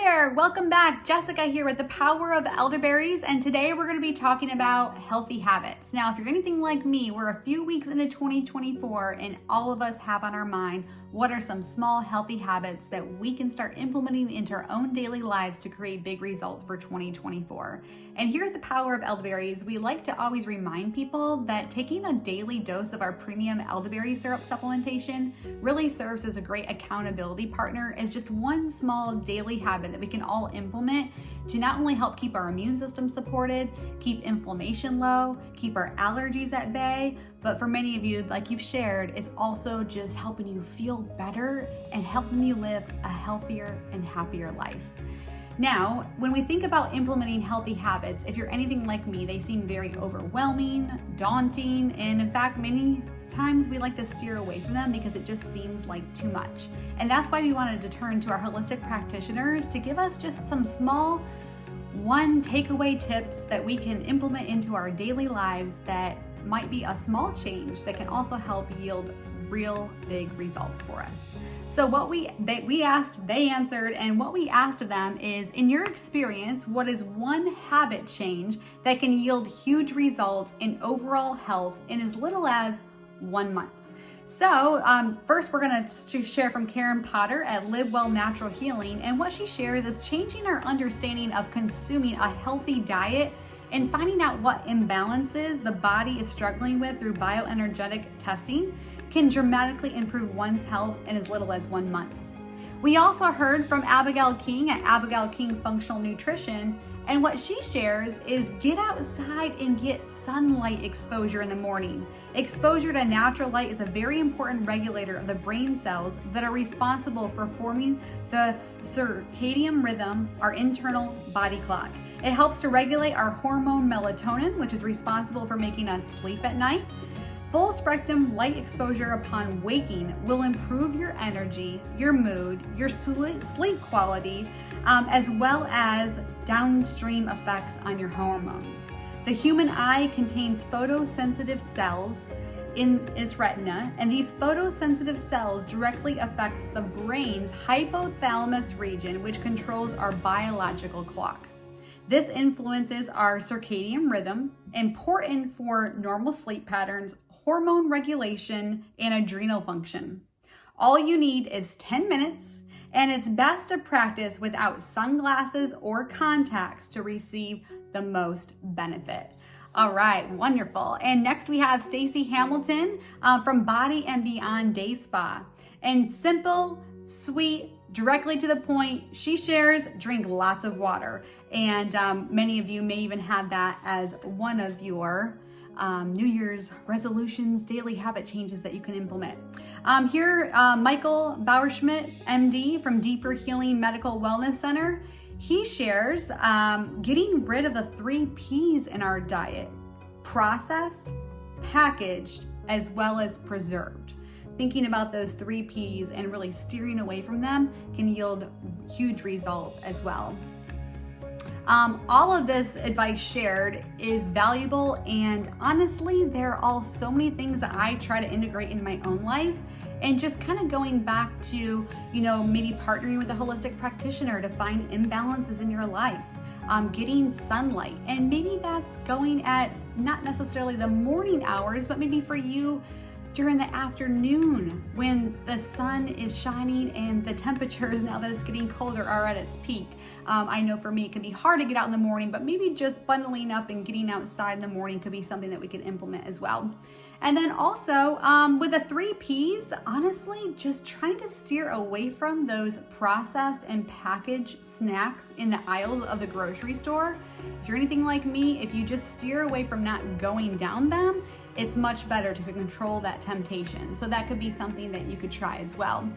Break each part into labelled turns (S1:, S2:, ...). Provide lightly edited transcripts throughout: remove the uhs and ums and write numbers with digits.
S1: there, welcome back. Jessica here with the Power of Elderberries, and today we're going to be talking about healthy habits. Now, if you're anything like me, we're a few weeks into 2024 and all of us have on our mind what are some small healthy habits that we can start implementing into our own daily lives to create big results for 2024. And here at the Power of Elderberries, we like to always remind people that taking a daily dose of our premium elderberry syrup supplementation really serves as a great accountability partner as just one small daily habit that we can all implement to not only help keep our immune system supported, keep inflammation low, keep our allergies at bay, but for many of you, like you've shared, it's also just helping you feel better and helping you live a healthier and happier life. Now, when we think about implementing healthy habits, if you're anything like me, they seem very overwhelming, daunting, and in fact, many times we like to steer away from them because it just seems like too much. And that's why we wanted to turn to our holistic practitioners to give us just some small one takeaway tips that we can implement into our daily lives that might be a small change that can also help yield real big results for us. So what we asked, they answered, and what we asked of them is, in your experience, what is one habit change that can yield huge results in overall health in as little as 1 month? So first we're going to share from Karen Potter at Live Well Natural Healing, and what she shares is changing our understanding of consuming a healthy diet and finding out what imbalances the body is struggling with through bioenergetic testing can dramatically improve one's health in as little as 1 month. We also heard from Abigail King at Abigail King Functional Nutrition, and what she shares is get outside and get sunlight exposure in the morning. Exposure to natural light is a very important regulator of the brain cells that are responsible for forming the circadian rhythm, our internal body clock. It helps to regulate our hormone melatonin, which is responsible for making us sleep at night. Full spectrum light exposure upon waking will improve your energy, your mood, your sleep quality, as well as downstream effects on your hormones. The human eye contains photosensitive cells in its retina, and these photosensitive cells directly affects the brain's hypothalamus region, which controls our biological clock. This influences our circadian rhythm, important for normal sleep patterns, hormone regulation, and adrenal function. All you need is 10 minutes, and it's best to practice without sunglasses or contacts to receive the most benefit. All right, wonderful. And next we have Stacy Hamilton from Body and Beyond Day Spa. And simple, sweet, directly to the point, she shares drink lots of water. And many of you may even have that as one of your New Year's resolutions, daily habit changes that you can implement. Here, Michael Bauerschmidt, MD from Deeper Healing Medical Wellness Center, he shares getting rid of the 3 P's in our diet: processed, packaged, as well as preserved. Thinking about those 3 P's and really steering away from them can yield huge results as well. All of this advice shared is valuable, and honestly, there are all so many things that I try to integrate in my own life, and just kind of going back to, maybe partnering with a holistic practitioner to find imbalances in your life, getting sunlight, and maybe that's going at not necessarily the morning hours, but maybe for you during the afternoon when the sun is shining and the temperatures, now that it's getting colder, are at its peak. I know for me it can be hard to get out in the morning, but maybe just bundling up and getting outside in the morning could be something that we can implement as well. And then also with the 3 P's, honestly, just trying to steer away from those processed and packaged snacks in the aisles of the grocery store. If you're anything like me, if you just steer away from not going down them, it's much better to control that temptation. So that could be something that you could try as well.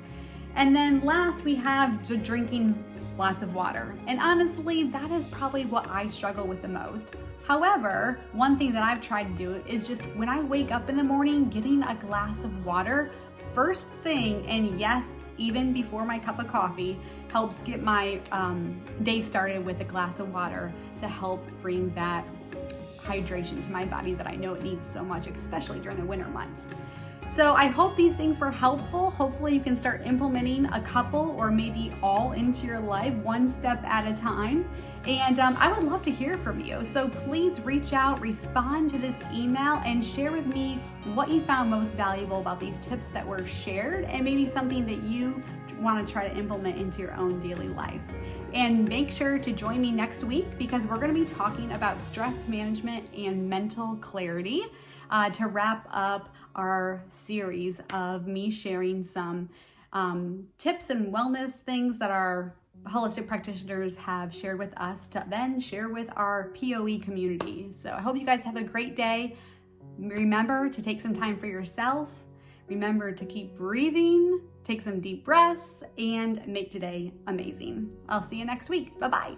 S1: And then last, we have drinking lots of water. And honestly, that is probably what I struggle with the most. However, one thing that I've tried to do is just when I wake up in the morning, getting a glass of water first thing, and yes, even before my cup of coffee, helps get my day started with a glass of water to help bring that hydration to my body that I know it needs so much, especially during the winter months. So I hope these things were helpful. Hopefully you can start implementing a couple or maybe all into your life one step at a time. And I would love to hear from you. So please reach out, respond to this email, and share with me what you found most valuable about these tips that were shared, and maybe something that you want to try to implement into your own daily life. And make sure to join me next week because we're going to be talking about stress management and mental clarity to wrap up our series of me sharing some tips and wellness things that our holistic practitioners have shared with us to then share with our POE community. So I hope you guys have a great day. Remember to take some time for yourself. Remember to keep breathing, take some deep breaths, and make today amazing. I'll see you next week. Bye-bye.